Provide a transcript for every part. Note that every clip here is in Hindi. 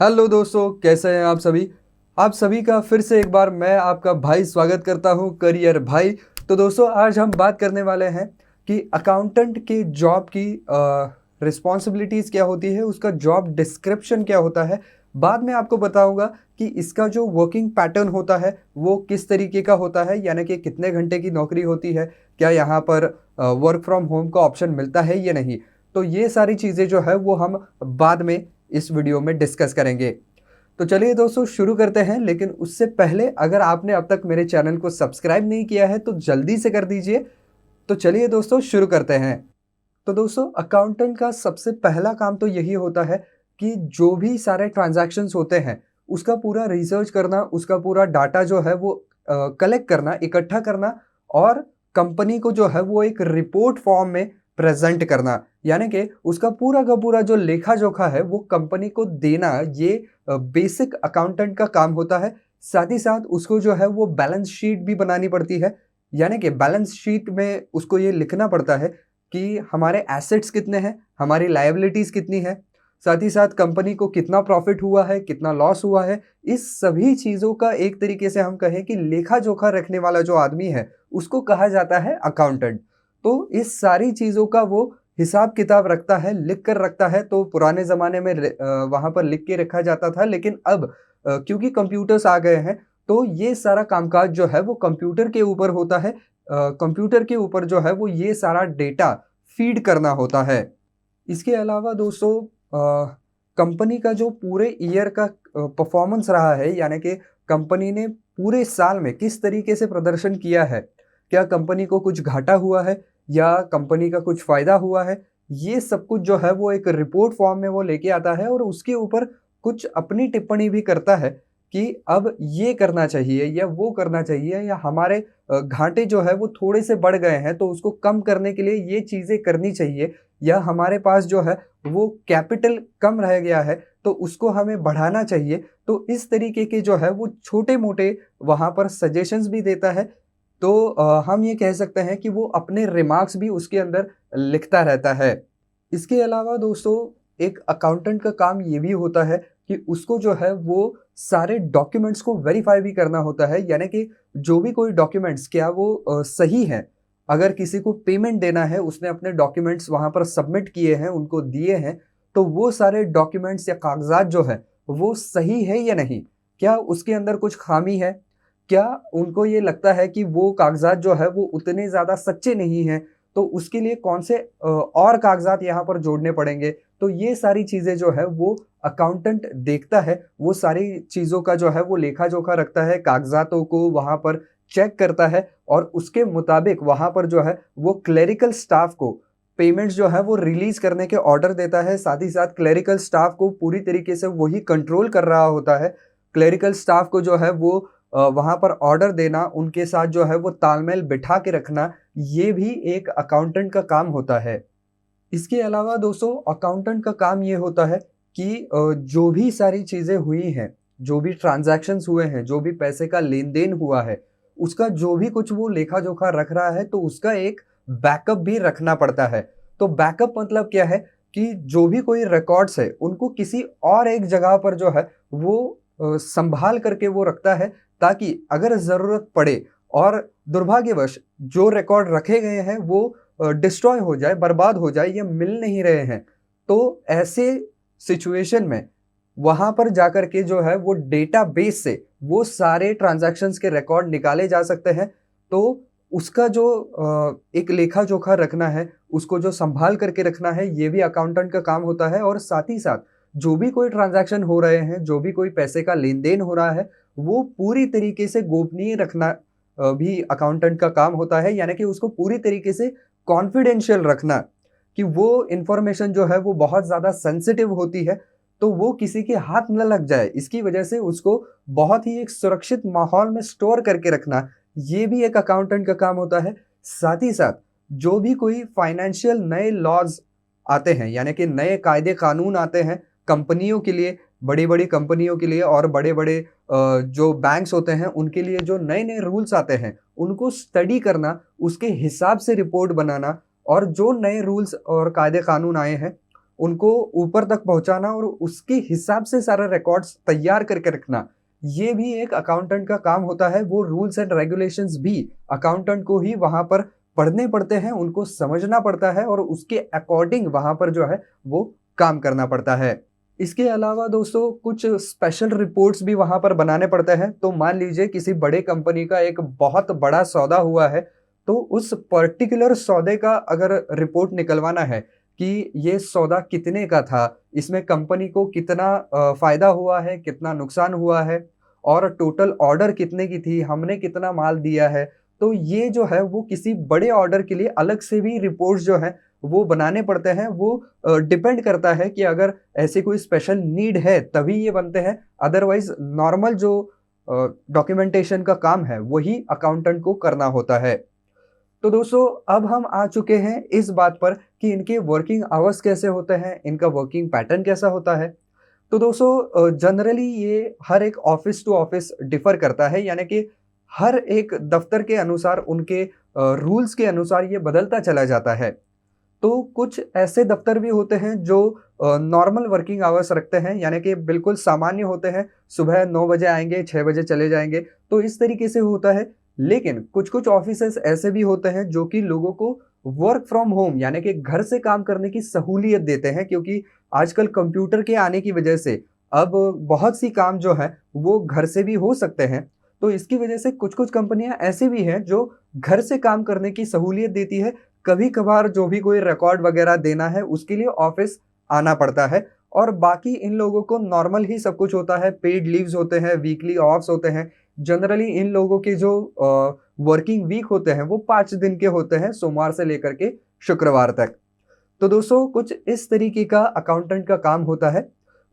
हेलो दोस्तों, कैसे हैं आप सभी का फिर से एक बार मैं आपका भाई स्वागत करता हूं करियर भाई। तो दोस्तों, आज हम बात करने वाले हैं कि अकाउंटेंट के जॉब की रिस्पॉन्सिबिलिटीज़ क्या होती है, उसका जॉब डिस्क्रिप्शन क्या होता है। बाद में आपको बताऊंगा कि इसका जो वर्किंग पैटर्न होता है वो किस तरीके का होता है, यानी कि कितने घंटे की नौकरी होती है, क्या यहाँ पर वर्क फ्रॉम होम का ऑप्शन मिलता है या नहीं। तो ये सारी चीज़ें जो है वो हम बाद में इस वीडियो में डिस्कस करेंगे। तो चलिए दोस्तों, शुरू करते हैं। लेकिन उससे पहले अगर आपने अब तक मेरे चैनल को सब्सक्राइब नहीं किया है तो जल्दी से कर दीजिए। तो चलिए दोस्तों, शुरू करते हैं। तो दोस्तों, अकाउंटेंट का सबसे पहला काम तो यही होता है कि जो भी सारे ट्रांजैक्शंस होते हैं उसका पूरा रिसर्च करना, उसका पूरा डाटा जो है वो कलेक्ट करना, इकट्ठा करना, और कंपनी को जो है वो एक रिपोर्ट फॉर्म में प्रेजेंट करना। यानी कि उसका पूरा का पूरा जो लेखा जोखा है वो कंपनी को देना, ये बेसिक अकाउंटेंट का काम होता है। साथ ही साथ उसको जो है वो बैलेंस शीट भी बनानी पड़ती है। यानी कि बैलेंस शीट में उसको ये लिखना पड़ता है कि हमारे एसेट्स कितने हैं, हमारी लायबिलिटीज़ कितनी है, साथ ही साथ कंपनी को कितना प्रॉफिट हुआ है, कितना लॉस हुआ है। इस सभी चीज़ों का एक तरीके से हम कहें कि लेखा जोखा रखने वाला जो आदमी है उसको कहा जाता है अकाउंटेंट। तो इस सारी चीज़ों का वो हिसाब किताब रखता है, लिख कर रखता है। तो पुराने ज़माने में वहाँ पर लिख के रखा जाता था, लेकिन अब क्योंकि कंप्यूटर्स आ गए हैं तो ये सारा कामकाज जो है वो कंप्यूटर के ऊपर होता है। कंप्यूटर के ऊपर जो है वो ये सारा डेटा फीड करना होता है। इसके अलावा दोस्तों, कंपनी का जो पूरे ईयर का परफॉर्मेंस रहा है, यानी कि कंपनी ने पूरे साल में किस तरीके से प्रदर्शन किया है, क्या कंपनी को कुछ घाटा हुआ है या कंपनी का कुछ फ़ायदा हुआ है, ये सब कुछ जो है वो एक रिपोर्ट फॉर्म में वो लेके आता है और उसके ऊपर कुछ अपनी टिप्पणी भी करता है कि अब ये करना चाहिए या वो करना चाहिए, या हमारे घाटे जो है वो थोड़े से बढ़ गए हैं तो उसको कम करने के लिए ये चीज़ें करनी चाहिए, या हमारे पास जो है वो कैपिटल कम रह गया है तो उसको हमें बढ़ाना चाहिए। तो इस तरीके के जो है वो छोटे-मोटे वहाँ पर सजेशंस भी देता है। तो हम ये कह सकते हैं कि वो अपने रिमार्क्स भी उसके अंदर लिखता रहता है। इसके अलावा दोस्तों, एक अकाउंटेंट का काम ये भी होता है कि उसको जो है वो सारे डॉक्यूमेंट्स को वेरीफाई भी करना होता है। यानी कि जो भी कोई डॉक्यूमेंट्स क्या वो सही हैं। अगर किसी को पेमेंट देना है, उसने अपने डॉक्यूमेंट्स वहाँ पर सबमिट किए हैं, उनको दिए हैं, तो वो सारे डॉक्यूमेंट्स या कागज़ात जो है वो सही है या नहीं? क्या उसके अंदर कुछ खामी है? क्या उनको ये लगता है कि वो कागज़ात जो है वो उतने ज़्यादा सच्चे नहीं हैं, तो उसके लिए कौन से और कागज़ात यहाँ पर जोड़ने पड़ेंगे? तो ये सारी चीज़ें जो है वो अकाउंटेंट देखता है, वो सारी चीज़ों का जो है वो लेखा-जोखा रखता है, कागज़ातों को वहाँ पर चेक करता है और उसके मुताबिक वहाँ पर जो है वो क्लेरिकल स्टाफ को पेमेंट्स जो है वो रिलीज़ करने के ऑर्डर देता है। साथ ही साथ क्लेरिकल स्टाफ को पूरी तरीके से वही कंट्रोल कर रहा होता है। क्लेरिकल स्टाफ को जो है वो वहाँ पर ऑर्डर देना, उनके साथ जो है वो तालमेल बिठा के रखना, ये भी एक अकाउंटेंट का काम होता है। इसके अलावा दोस्तों, अकाउंटेंट का काम ये होता है कि जो भी सारी चीज़ें हुई हैं, जो भी ट्रांज़ैक्शंस हुए हैं, जो भी पैसे का लेन-देन हुआ है, उसका जो भी कुछ वो लेखा-जोखा रख रहा है, तो उसका एक बैकअप भी रखना पड़ता है। तो बैकअप मतलब क्या है कि जो भी कोई रिकॉर्ड्स है, उनको किसी और एक जगह पर जो है वो सँभाल करके वो रखता है, ताकि अगर ज़रूरत पड़े और दुर्भाग्यवश जो रिकॉर्ड रखे गए हैं वो डिस्ट्रॉय हो जाए, बर्बाद हो जाए, या मिल नहीं रहे हैं, तो ऐसे सिचुएशन में वहाँ पर जाकर के जो है वो डेटाबेस से वो सारे ट्रांज़ैक्शंस के रिकॉर्ड निकाले जा सकते हैं। तो उसका जो एक लेखा-जोखा रखना है, उसको जो सँभाल करके रखना है, ये भी अकाउंटेंट का काम होता है। और साथ ही साथ जो भी कोई ट्रांज़ैक्शन हो रहे हैं, जो भी कोई पैसे का लेन-देन हो रहा है, वो पूरी तरीके से गोपनीय रखना भी अकाउंटेंट का काम होता है। यानी कि उसको पूरी तरीके से कॉन्फिडेंशियल रखना, कि वो इन्फॉर्मेशन जो है वो बहुत ज़्यादा सेंसिटिव होती है, तो वो किसी के हाथ न लग जाए। इसकी वजह से उसको बहुत ही एक सुरक्षित माहौल में स्टोर करके रखना, ये भी एक अकाउंटेंट का काम होता है। साथ ही साथ जो भी कोई फाइनेंशियल नए लॉज़ आते हैं, यानी कि नए कायदे कानून आते हैं कंपनियों के लिए, बड़ी-बड़ी कंपनियों के लिए और बड़े-बड़े जो बैंक्स होते हैं उनके लिए, जो नए-नए रूल्स आते हैं, उनको स्टडी करना, उसके हिसाब से रिपोर्ट बनाना, और जो नए रूल्स और कायदे कानून आए हैं उनको ऊपर तक पहुंचाना और उसके हिसाब से सारा रिकॉर्ड्स तैयार करके रखना, ये भी एक अकाउंटेंट का काम होता है। वो रूल्स एंड रेगुलेशंस भी अकाउंटेंट को ही वहां पर पढ़ने पड़ते हैं, उनको समझना पड़ता है और उसके अकॉर्डिंग वहां पर जो है वो काम करना पड़ता है। इसके अलावा दोस्तों कुछ स्पेशल रिपोर्ट्स भी वहां पर बनाने पड़ते हैं। तो मान लीजिए किसी बड़े कंपनी का एक बहुत बड़ा सौदा हुआ है, तो उस पर्टिकुलर सौदे का अगर रिपोर्ट निकलवाना है कि ये सौदा कितने का था, इसमें कंपनी को कितना फायदा हुआ है, कितना नुकसान हुआ है और टोटल ऑर्डर कितने की थी, हमने कितना माल दिया है, तो ये जो है वो किसी बड़े ऑर्डर के लिए अलग से भी रिपोर्ट्स जो है वो बनाने पड़ते हैं। वो डिपेंड करता है कि अगर ऐसी कोई स्पेशल नीड है तभी ये बनते हैं, अदरवाइज नॉर्मल जो डॉक्यूमेंटेशन का काम है वही अकाउंटेंट को करना होता है। तो दोस्तों अब हम आ चुके हैं इस बात पर कि इनके वर्किंग आवर्स कैसे होते हैं, इनका वर्किंग पैटर्न कैसा होता है। तो दोस्तों जनरली ये हर एक ऑफिस टू ऑफिस डिफर करता है, यानी कि हर एक दफ्तर के अनुसार उनके रूल्स के अनुसार ये बदलता चला जाता है। तो कुछ ऐसे दफ्तर भी होते हैं जो नॉर्मल वर्किंग आवर्स रखते हैं, यानी कि बिल्कुल सामान्य होते हैं, सुबह 9 बजे आएंगे 6 बजे चले जाएंगे, तो इस तरीके से होता है। लेकिन कुछ कुछ ऑफिसेस ऐसे भी होते हैं जो कि लोगों को वर्क फ्रॉम होम यानी कि घर से काम करने की सहूलियत देते हैं, क्योंकि आजकल कंप्यूटर के आने की वजह से अब बहुत सी काम जो है वो घर से भी हो सकते हैं। तो इसकी वजह से कुछ कुछ कंपनियां ऐसी भी हैं जो घर से काम करने की सहूलियत देती है। कभी कभार जो भी कोई रिकॉर्ड वगैरह देना है उसके लिए ऑफिस आना पड़ता है, और बाकी इन लोगों को नॉर्मल ही सब कुछ होता है। पेड लीव्स होते हैं, वीकली ऑफ्स होते हैं। जनरली इन लोगों के जो वर्किंग वीक होते हैं वो 5 दिन के होते हैं, सोमवार से लेकर के शुक्रवार तक। तो दोस्तों कुछ इस तरीके का अकाउंटेंट का काम होता है।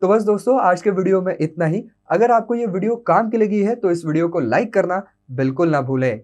तो बस दोस्तों आज के वीडियो में इतना ही। अगर आपको ये वीडियो काम की लगी है तो इस वीडियो को लाइक करना बिल्कुल ना भूलें।